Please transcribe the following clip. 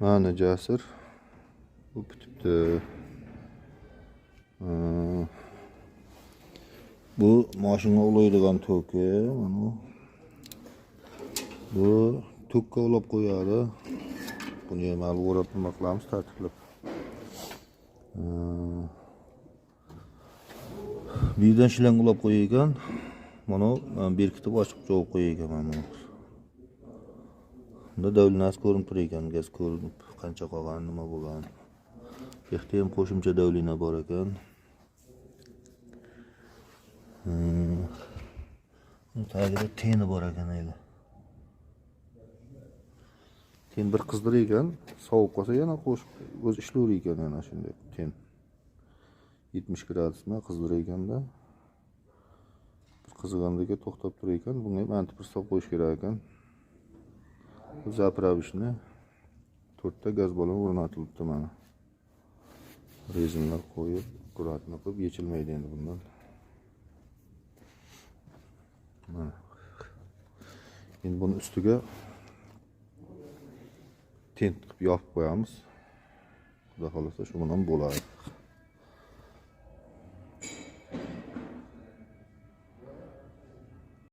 Mana Jasur. Bu bitibdi. Bu mashina ulaydigan to'ki, mana bu to'kka ulab qo'yadi. Buni ham hali o'rab nima qilamiz tartiblab. Bu yerdan shlang ulab qo'ygan. Mana berkitib ochib jo'q qo'ygan mana. Bunda davlinasi ko'rinib turar ekan, gaz ko'rinib, qancha qolgan, nima bo'lgan. Bu yerda ham qo'shimcha davlina bor ekan. Tagida teni bor ekan ayla. Ten bir qizdir ekan, sovuq qolsa yana qo'shib o'z ishlayver ekan yana shunday ten. 70 gradusda qizdir ekanda. Qizigandagi to'xtab turar ekan, bunga ham antipir solib qo'yish kerak ekan. Bu zapravishni 4 ta gaz balon o'rnatilibdi mana. Rezinlar qo'yib, akkuratni qilib yechilmaydi endi bundan. Mana. Endi buni ustiga tent qilib yopib qo'yamiz. Xudo xolasa shu bilan bo'ladi.